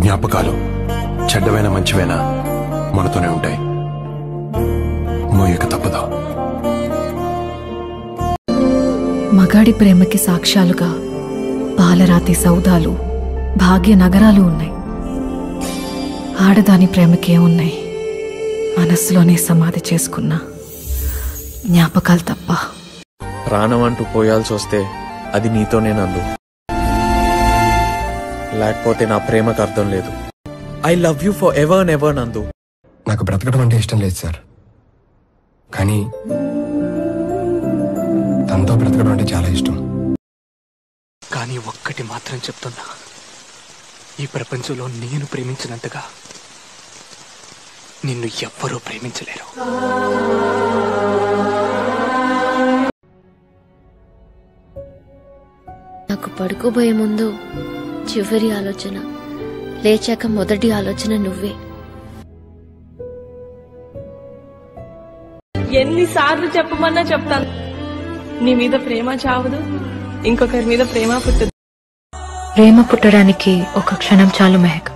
జ్ఞాపకాలు చెడ్డవైన మంచివైనా మనతోనే ఉంటాయి. మోయక తప్పదా. మగాడి ప్రేమకి సాక్ష్యాలుగా పాలరాతి సౌదాలు, భాగ్య నగరాలు ఉన్నాయి. ఆడదాని ప్రేమకే ఉన్నాయి మనస్సులోనే సమాధి చేసుకున్న జ్ఞాపకాలు తప్ప. ప్రాణం అంటూ పోయాల్సి వస్తే అది నీతోనే నందు, లేకపోతే నా ప్రేమకు అర్థం లేదు. I love you for ever and ever నందు. నాకు బ్రతకడం అంటే ఇష్టం లేదు సార్, కానీ తనతో బ్రతకడం అంటే చాలా ఇష్టం. కానీ ఒక్కటి మాత్రం చెప్తున్నా, ఈ ప్రపంచంలో నేను ప్రేమించినంతగా నిన్ను ఎవ్వరూ ప్రేమించలేరు. నాకు పడుకోబోయే ముందు చివరి ఆలోచన, లేచాక మొదటి ఆలోచన నువ్వే. ఎన్నిసార్లు చెప్పమన్నా చెప్తాను, నీ మీద ప్రేమ చావదు, ఇంకొకరి మీద ప్రేమ పుట్టదు. ప్రేమ పుట్టడానికి ఒక క్షణం చాలు మెహక్,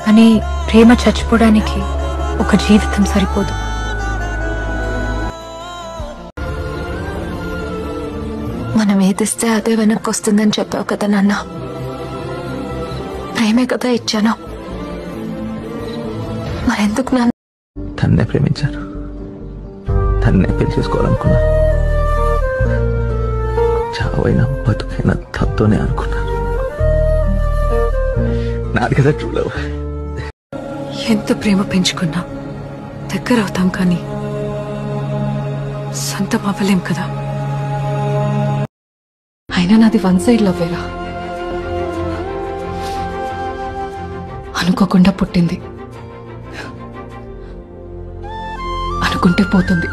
కానీ ప్రేమ చచ్చిపోవడానికి ఒక జీవితం సరిపోదు. మనం ఏదిస్తే అదే వెనక్కి వస్తుందని చెప్పావు కదా నాన్న. ప్రేమే కదా ఇచ్చాను, మరెందుకు నాన్న? తన్నే ప్రేమించాను, తన్నే పెళ్లి చేసుకోవాలనుకున్నా. చావైనా బతుకైనా తనతోనే అనుకున్నాను. నాది కదా ట్రూ లవ్. ఎంత ప్రేమ పెంచుకున్నా దగ్గర అవుతాం, కానీ సొంతం అవ్వలేం కదా. అయినా నాది వన్ సైడ్ లవ్వేరా. అనుకోకుండా పుట్టింది, అనుకుంటే పోతుంది.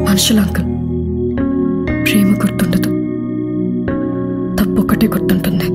మనుషుల అంకుల్, ప్రేమ గుర్తుండదు, తప్పొక్కటే గుర్తుంటుంది.